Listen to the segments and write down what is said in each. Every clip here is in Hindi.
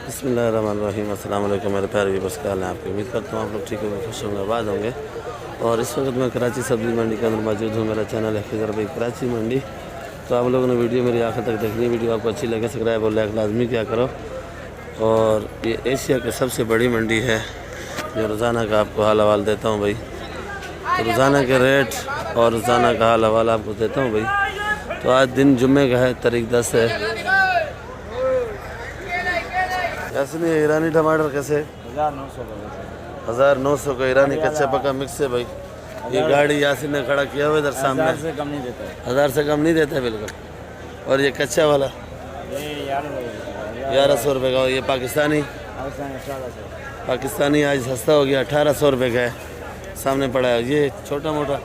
बिस्मिल्लाहिर्रहमानिर्रहीम। अस्सलाम वालेकुम मेरे प्यारे व्यूअर्स, क्या हाल है आपकी। उम्मीद करता हूँ आप लोग ठीक होंगे, खुश होंगे, आबाद होंगे। और इस वक्त मैं कराची सब्ज़ी मंडी के अंदर मौजूद हूँ। मेरा चैनल है खिज़र भाई कराची मंडी। तो आप लोगों ने वीडियो मेरी आखिर तक देखनी। वीडियो आपको अच्छी लगे सब्सक्राइब और लाइक लाजमी क्या करो। और ये एशिया की सबसे बड़ी मंडी है जो रोज़ाना का आपको हाल हवाल देता हूँ भाई। तो रोज़ाना के रेट और रोज़ाना का हाल हवाल आपको देता हूँ भाई। तो आज दिन जुम्मे का है, तारीख 10 है। कैसे नहीं ईरानी टमाटर कैसे? 1900 का ईरानी कच्चा पक्का मिक्स है भाई। ये गाड़ी यासिन ने खड़ा किया हुआ इधर सामने। 1000 से कम नहीं देता है। 1000 से कम नहीं देता है बिल्कुल। और ये कच्चा वाला 1100 रुपये का। और ये पाकिस्तानी आज सस्ता हो गया, 1800 रुपये का है। सामने पड़ा है ये छोटा मोटा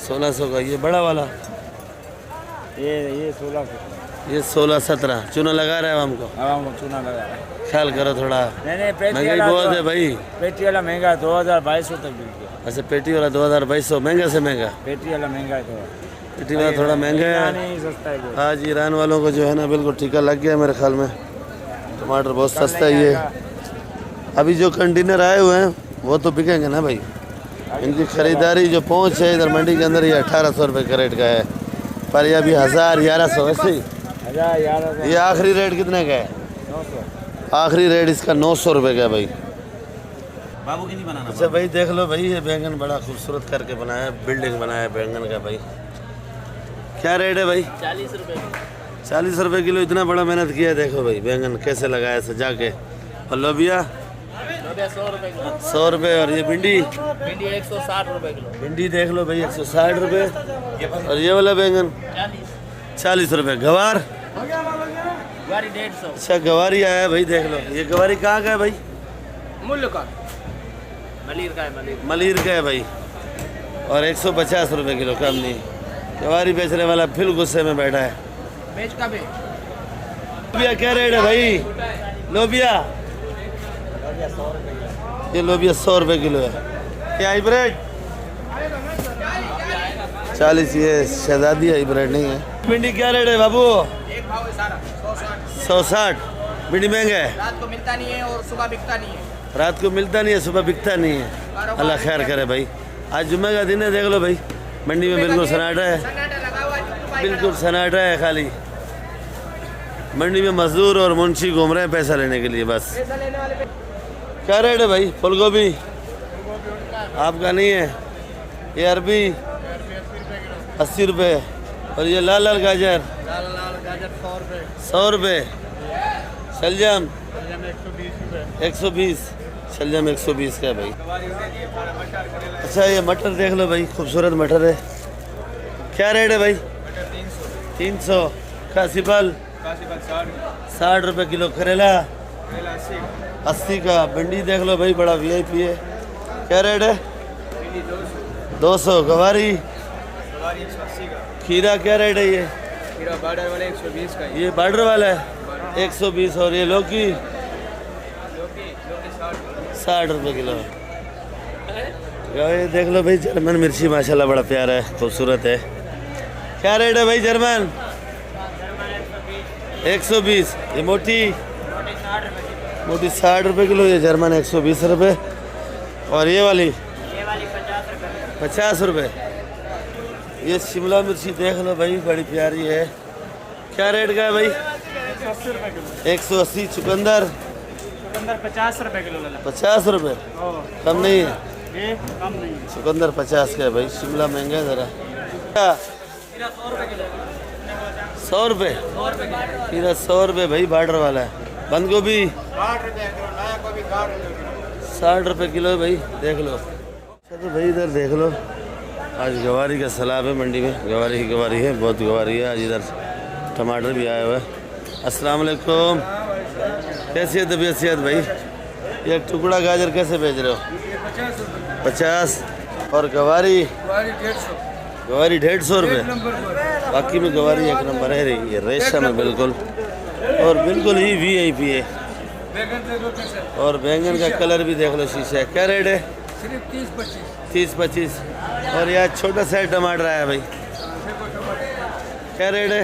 1600 का। ये बड़ा वाला ये 16-17 चूना लगा रहा है हमको। चूना लगा रहा है। ख्याल करो थोड़ा। महंगाई बहुत है भाई। पेटी वाला महंगा है, 2200 तक बिक गया। अच्छा पेटी वाला 2200 महंगा से महंगा। पेटी वाला महंगा है, पेटी वाला थोड़ा महंगा है। आज ईरान वालों को जो है ना बिल्कुल टीका लग गया मेरे ख्याल में। टमाटर बहुत सस्ता ही है। अभी जो कंटेनर आए हुए हैं वो तो बिकेंगे ना भाई। इनकी ख़रीदारी जो पहुँच है इधर मंडी के अंदर ये 1800 रुपये का रेट का है। पर ये अभी 1000-1100 ऐसे ही। ये आखिरी रेट कितने का है? 900। आखिरी रेट इसका 900 रुपये का है भाई। बाबू की नहीं बनाना। अच्छा भाई देख लो भाई, ये बैंगन बड़ा खूबसूरत करके बनाया है, बिल्डिंग बनाया है बैंगन का भाई। क्या रेट है भाई? 40 रुपये। 40 रुपये किलो। इतना बड़ा मेहनत किया है। देखो भाई बैंगन कैसे लगाया सजा के। और लोबिया 100 रुपये। और ये भिंडी 160 रुपये किलो। भिंडी देख लो भाई 160 रुपये। और ये वाला बैंगन 40 रुपये। गवार 150। अच्छा गवारी आया है भाई, देख लो। ये गवारी कहाँ का है भाई? मूल्य का मलिर का है। मलिर का है भाई। और 150 रुपये किलो, कम नहीं। गवारी बेचने वाला फिर गुस्से में बैठा है। बेच का भी। लोबिया क्या रेट है भाई? लोबिया ये लोबिया 100 रुपये किलो है। क्या हाइब्रिड? 40। ये शहजादी हाइब्रिड नहीं है। भिंडी क्या रेट है बाबू? 160। भिंडी महंगा है। रात को मिलता नहीं है और सुबह बिकता नहीं है। रात को मिलता नहीं है, सुबह बिकता नहीं है। अल्लाह खैर करे भाई। आज जुम्मे का दिन है, देख लो भाई मंडी में बिल्कुल सन्नाटा है। बिल्कुल सन्नाटा है। खाली मंडी में मजदूर और मुंशी घूम रहे हैं पैसा लेने के लिए बस। क्या रेट है भाई? फूल गोभी आपका नहीं है। ये अरबी 80 रुपये। और ये लाल लाल गाजर 100 रुपये। शलजम 120। शलजम 120 का है भाई। अच्छा ये मटर देख लो भाई, खूबसूरत मटर है। क्या रेट है भाई? 300। कासीफल 60 रुपये किलो। करेला 80 का। भिंडी देख लो भाई, बड़ा VIP है। क्या रेट है? 200। गवारी खीरा क्या रेट है? ये बॉर्डर वाले 120 का। ये बॉर्डर वाला है 120। और ये लौकी 60 रुपये किलो। ये देख लो भाई जर्मन मिर्ची माशाल्लाह बड़ा प्यारा है, खूबसूरत है। क्या रेट है भाई जर्मन? 120। ये मोटी 60 रुपये किलो। ये जर्मन 120 रुपये। और ये वाली 50 रुपये। ये शिमला मिर्ची देख लो भाई, बड़ी प्यारी है। क्या रेट का है भाई? 180। चुकंदर 50 रुपये किलो। 50 रुपये। कम नहीं है? कम नहीं। चुकंदर 50 का है भाई। शिमला महंगा है ज़रा। 100 रुपये। खीरा 100 रुपये भाई, बॉर्डर वाला है। बंद गोभी 60 रुपये किलो है भाई, देख लो। तो भाई इधर देख लो, आज गवारी का सैलाब है मंडी में। गवारी ही गवारी है, बहुत गवारी है। आज इधर टमाटर भी आया हुआ है। अस्सलाम वालेकुम। कैसी है तबीयत सेहत भाई? ये टुकड़ा गाजर कैसे बेच रहे हो? 50। और गवारी 150 रुपये। बाकी में गवारी एक नंबर है रही है, रेशम है बिल्कुल। और बिल्कुल ही VIP है। और बैंगन का कलर भी देख लो, शीशा है। क्या रेट है? सिर्फ 30-25। और यार छोटा साइज टमाटर आया भाई। क्या रेट है?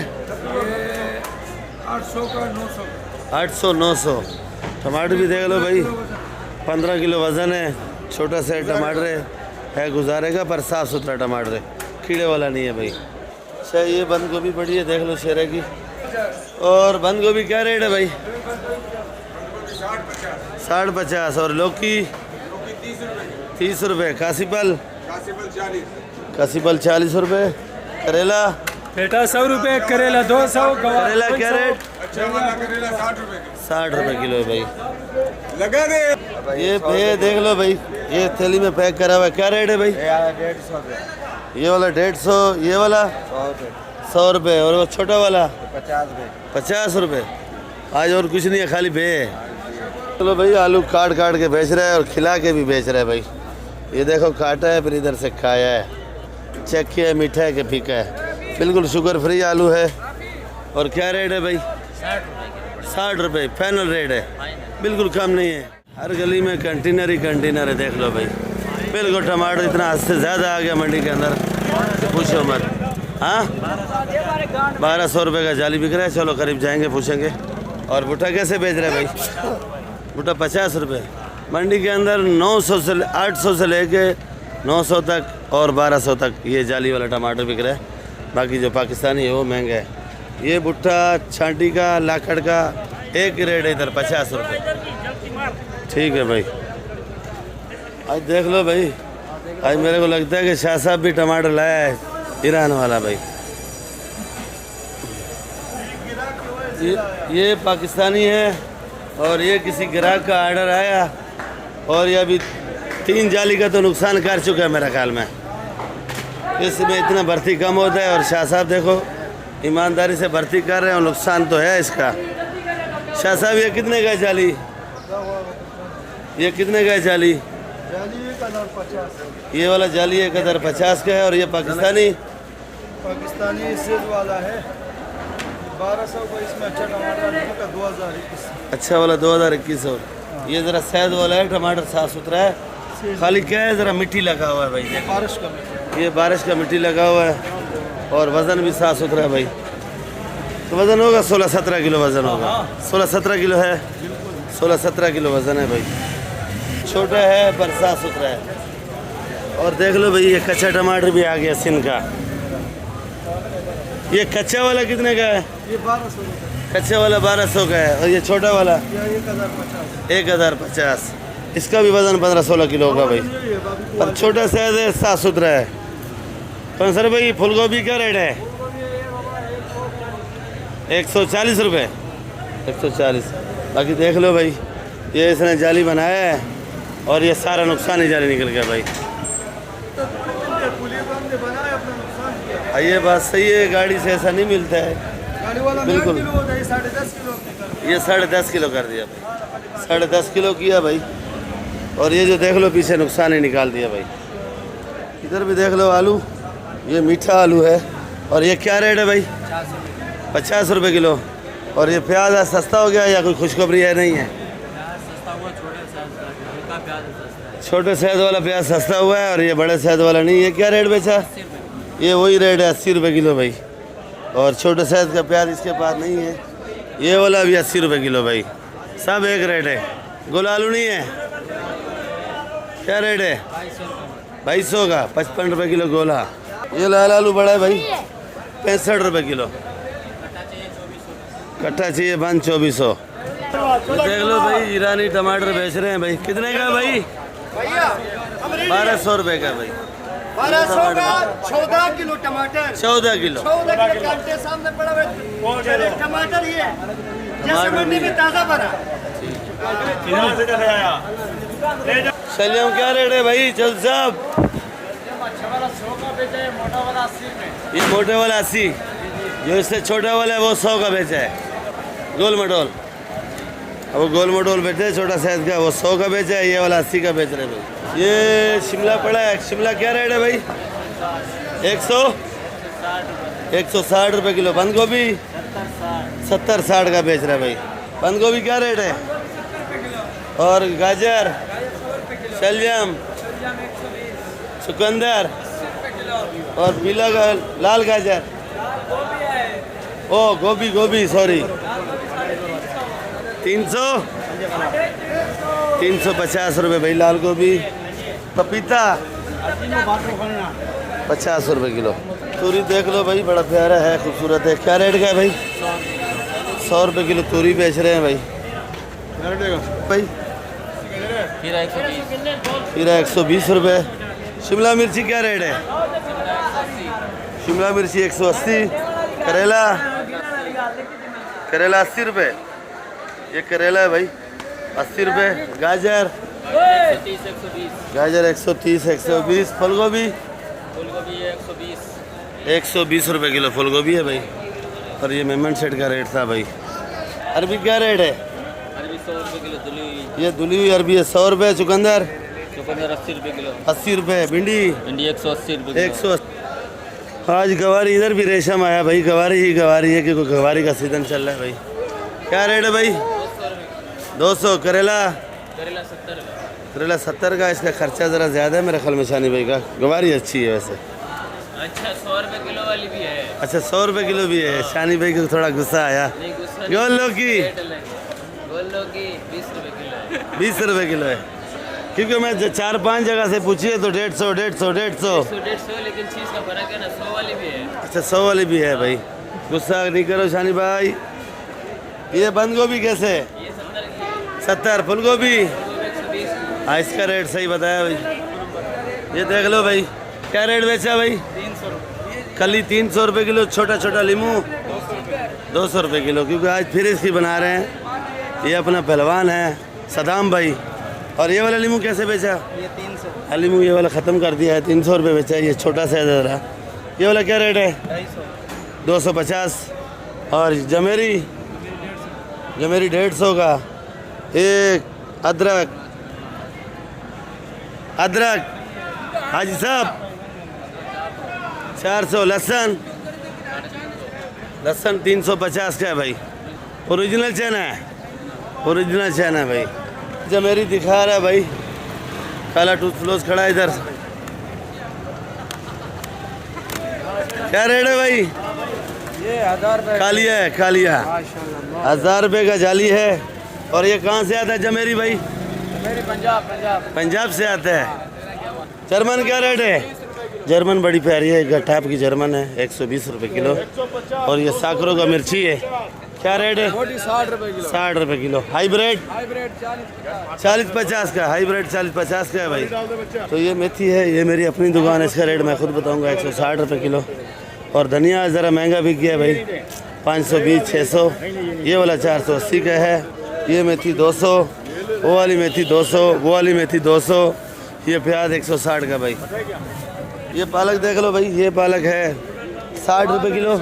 800 का 900 का। 800 900। टमाटर भी देख लो भाई, 15 किलो वज़न है, छोटा सा टमाटर है गुजारे का, पर साफ़ सुथरा टमाटर है, कीड़े वाला नहीं है भाई। अच्छा ये बंद गोभी पड़ी है, देख लो शेरे की। और बंद गोभी क्या रेट है भाई? 60-50। और लौकी 30 रुपये। कासीपल 40 रुपये। करेला बेटा 100 रुपये, करेला 200, करेला क्या रेट? करेला 60 60 रुपए रुपये किलो है भाई। लगा दे। ये देख लो भाई, ये थैली में पैक करा हुआ है, क्या रेट है भाई? 150 रुपए। ये वाला 150, ये वाला 100 रुपये, और वो छोटा वाला 50 रुपये। आज और कुछ नहीं है, खाली भे है। चलो भाई, आलू काट काट के बेच रहा है और खिला के भी बेच रहा है भाई। ये देखो, काटा है फिर इधर से खाया है, चेक किया है मीठा है कि फीका है। बिल्कुल शुगर फ्री आलू है। और क्या रेट है भाई? 60 रुपये फाइनल रेट है, बिल्कुल कम नहीं है। हर गली में कंटेनर ही कंटेनर है, देख लो भाई। बिल्कुल टमाटर इतना हद से ज़्यादा आ गया मंडी के अंदर, पूछो मत। हाँ 1200 रुपये का जाली बिक रहा है। चलो करीब जाएंगे, पूछेंगे। और भुट्टा कैसे बेच रहे हैं भाई? भुट्टा 50 रुपये। मंडी के अंदर 900 से 800 से लेके 900 तक और 1200 तक ये जाली वाला टमाटर बिक रहा है। बाकी जो पाकिस्तानी है वो महंगा है। ये भुट्टा छांटी का, लाखड़ का एक रेट है इधर 50 रुपये। ठीक है भाई। आज देख लो भाई, आज मेरे को लगता है कि शाह साहब भी टमाटर लाया है, ईरान वाला भाई। ये पाकिस्तानी है और ये किसी ग्राहक का आर्डर आया, और ये अभी 3 जाली का तो नुकसान कर चुका है मेरा ख्याल में। इसमें इतना भर्ती कम होता है, और शाह साहब देखो ईमानदारी से भर्ती कर रहे हैं, और नुकसान तो है इसका। शाह साहब ये कितने का है जाली? ये कितने का है जाली? ये वाला जाली 1050 का है। और ये पाकिस्तानी सेज वाला है 1200 का। इसमें अच्छा टमाटर का 2021। अच्छा वाला 2021। और ये ज़रा सैद वाला है, टमाटर साफ़ सुथरा है, खाली क्या है ज़रा मिट्टी लगा हुआ है भाई। बारिश का मिट्टी, ये बारिश का मिट्टी लगा हुआ है, और वज़न भी साफ़ सुथरा है भाई। तो वज़न होगा 16-17 किलो वज़न होगा। 16-17 किलो है, 16-17 किलो वज़न है भाई। छोटा है पर साफ़ सुथरा है। और देख लो भाई, ये कच्चा टमाटर भी आ गया सिंध का। ये कच्चा वाला कितने का है? ये 1200 रुपये। कच्चा वाला 1200 का है। और ये छोटा वाला 1050। इसका भी वज़न 15-16 किलो होगा भाई, पर छोटा साइज है, साफ़ सुथरा है। तो सर भाई फूल गोभी का रेट है? 140 रुपये। 140। बाकी देख लो भाई, ये इसने जाली बनाया है, और ये सारा नुकसान ही जाली निकल गया भाई। ये बात सही है, गाड़ी से ऐसा नहीं मिलता है बिल्कुल। ये 10.5 किलो कर दिया भाई, 10.5 किलो किया भाई। और ये जो देख लो पीछे नुकसान ही निकाल दिया भाई। इधर भी देख लो आलू, ये मीठा आलू है। और ये क्या रेट है भाई? 50 रुपये किलो। और ये प्याज आज सस्ता हो गया या कोई खुशखबरी है? नहीं है, छोटे साइज वाला प्याज सस्ता हुआ है, और ये बड़े साइज वाला नहीं है। क्या रेट बेचा? ये वही रेट है 80 रुपये किलो भाई। और छोटे साइज का प्याज इसके पास नहीं है। ये वाला भी 80 रुपये किलो भाई। सब एक रेट है। गोला आलू नहीं है? क्या रेट है? 2200 का, 55 रुपये किलो गोला। ये लाल आलू बड़ा है भाई, 65 रुपये किलो। कट्टा चाहिए बंद 2400। देख लो भाई, ईरानी टमाटर बेच रहे हैं भाई। कितने का भाई? 1200 रुपये का भाई। 1200 का 14 किलो टमाटर। 14 किलो 14 किलो घंटे सामने पड़ा हुआ टमाटर। ये जैसे मंडी में ताज़ा बना। शलजम क्या रेट है भाई? चल साहब, ये मोटे वाला 80, जो इससे छोटा वाला है वो 100 का बेचा है। गोल मटोल, अब वो गोल मटोल बेचे है छोटा साइज का, वो 100 का बेचा है। ये वाला 80 का बेच रहे हैं भाई। ये शिमला पड़ा है, शिमला क्या रेट है भाई? 160 रुपये किलो। बंद गोभी 70-60 का बेच रहा है भाई। बंद गोभी क्या रेट है? और गाजर, शलजम, चुकंदर और पीला लाल गाजर, ओ गोभी सॉरी, 350 रुपये भाई लाल गोभी। पपीता 50 रुपये किलो। तूरी देख लो भाई, बड़ा प्यारा है, खूबसूरत है। क्या रेट का है भाई? 100 रुपये किलो तूरी बेच रहे हैं भाई। भाई खीरा 120 रुपये। शिमला मिर्ची क्या रेट है? शिमला मिर्ची 180। करेला 80 रुपये। ये करेला है भाई 80 रुपये। गाजर 130 120। फूल गोभी 120 रुपये किलो फूल गोभी है भाई। और ये मेमन सेट का रेट था भाई। अरबी क्या रेट है? अरबी 100 रुपये किलो धुली हुई। ये धुली हुई अरबी है 100 रुपये। चुकंदर 80 रुपये किलो। 80 रुपये। भिंडी 180 रुपये 180। आज गवारी, इधर भी रेशम आया भाई। गवारी ही गवारी है, क्योंकि गवारी का सीजन चल रहा है भाई। क्या रेट है भाई? 200। करेला 70 रुपये। करेला 70 का। इसका खर्चा ज़रा ज़्यादा है मेरे ख्याल में शानी भाई का। गवारी अच्छी है वैसे। अच्छा 100 रुपये किलो वाली भी है। अच्छा 100 रुपये किलो भी है। शानी भाई को थोड़ा गुस्सा आया। नहीं गुस्सा गोल लौकी गोल लौकी 20 रुपये किलो है। 20 रुपये किलो है, क्योंकि मैं 4-5 जगह से पूछी है तो 150 लेकिन चीज़ का फर्क है ना, 100 वाली भी है। अच्छा 100 वाली भी है भाई। गुस्सा नहीं करो शानी भाई। ये बंद गोभी कैसे है? ये 70 की है। 70। फूल गोभी 120 की। हाँ, इसका रेट सही बताया भाई। ये देख लो भाई, क्या रेट बेचा भाई? 300 रुपये। कली 300 रुपये किलो। छोटा छोटा लीमू 200 रुपये किलो, क्योंकि आज फिर इसकी बना रहे हैं। ये अपना पहलवान है सदाम भाई। और ये वाला लीमू कैसे बेचा? ये 300। लीमू ये वाला ख़त्म कर दिया है, 300 रुपये बेचा है। ये छोटा सा ज़रा। ये वाला क्या रेट है? 250। और जमेरी 150 का। एक अदरक हाजी साहब 400। लहसुन 350 का है भाई। ओरिजिनल चना है, ओरिजिनल चना है भाई। जमेरी दिखा रहा है भाई। काला टूथफ्लोस खड़ा है इधर। क्या रेट है भाई? ये 1000 रुपये। कालिया है, कालिया 1000 रुपये का जाली है। और ये कहाँ से आता है जमेरी भाई? मेरी पंजाब से आता है। जर्मन क्या रेट है? जर्मन बड़ी प्यारी है, गट्टाप की जर्मन है, 120 रुपये किलो। और ये साकरों का मिर्ची है। क्या रेट है? 60 रुपये किलो। 60 रुपये किलो। हाइब्रिड 40-50 का। हाइब्रिड 40-50 का है भाई। तो ये मेथी है, ये मेरी अपनी दुकान है। इसका रेट मैं खुद बताऊंगा, 160 रुपये किलो। और धनिया ज़रा महंगा बिक गया भाई, 520-600। ये वाला 480 का है। ये मेथी 200। वो वाली मेथी 200। वो वाली मेथी 200। ये प्याज 160 का भाई। ये पालक देख लो भाई, ये पालक है 60 रुपये किलो।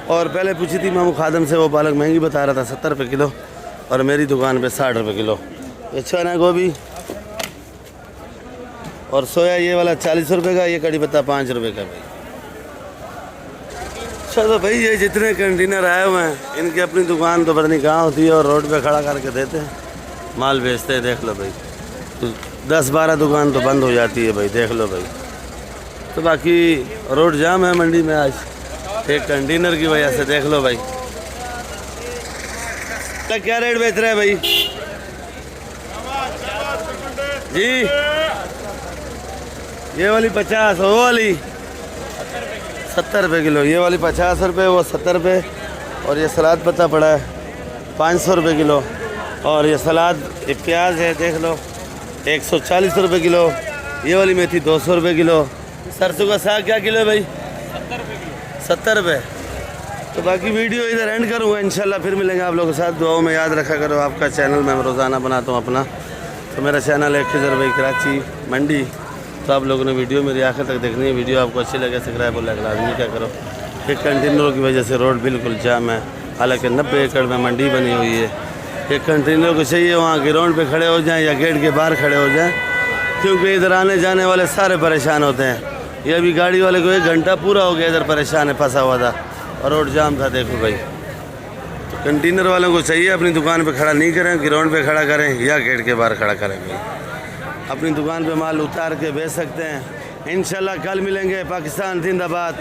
और पहले पूछी थी मामू खादम से, वो पालक महंगी बता रहा था 70 रुपये किलो। और मेरी दुकान पे 60 रुपये किलो। ये चना गोभी और सोया ये वाला 40 रुपये का। ये कड़ी पत्ता 5 रुपये का भाई। चलो भाई, ये जितने कंटेनर आए हुए हैं, इनकी अपनी दुकान तो पता नहीं कहाँ होती है, और रोड पे खड़ा करके देते हैं, माल बेचते हैं। देख लो भाई, तो 10-12 दुकान तो बंद हो जाती है भाई, देख लो भाई। तो बाकी रोड जाम है मंडी में आज, एक कंटेनर की वजह से। देख लो भाई, क्या रेट बेच रहे हैं भाई जी? ये वाली 50, वो वाली 70 रुपये किलो। ये वाली 50 रुपये, वो 70 रुपये। और ये सलाद पत्ता पड़ा है 500 रुपये किलो। और ये सलाद, ये प्याज है देख लो 140 रुपये किलो। ये वाली मेथी 200 रुपये किलो। सरसों का साग क्या किलो है भाई? 70 रुपये। तो बाकी वीडियो इधर एंड करूँगा, इंशाल्लाह फिर मिलेंगे आप लोगों के साथ। दुआओं में याद रखा करो, आपका चैनल मैं रोज़ाना बनाता हूँ अपना। तो मेरा चैनल है खिजर भाई कराची मंडी। तो आप लोगों ने वीडियो मेरी आखिर तक देखनी है। वीडियो आपको अच्छी लगे सब्सक्राइब और लाइक लाजमी क्या करो। एक कंटेनरों की वजह से रोड बिल्कुल जाम है, हालांकि 90 एकड़ में मंडी बनी हुई है। एक कंटेनर को चाहिए वहाँ ग्राउंड पे खड़े हो जाएं या गेट के बाहर खड़े हो जाएं, क्योंकि इधर आने जाने वाले सारे परेशान होते हैं। ये अभी गाड़ी वाले को 1 घंटा पूरा हो गया इधर परेशान है, फंसा हुआ था और रोड जाम था। देखो भाई, तो कंटेनर वालों को चाहिए अपनी दुकान पे खड़ा नहीं करें, ग्राउंड पे खड़ा करें या गेट के बाहर खड़ा करें भाई। अपनी दुकान पे माल उतार के बेच सकते हैं। इंशाल्लाह कल मिलेंगे। पाकिस्तान जिंदाबाद।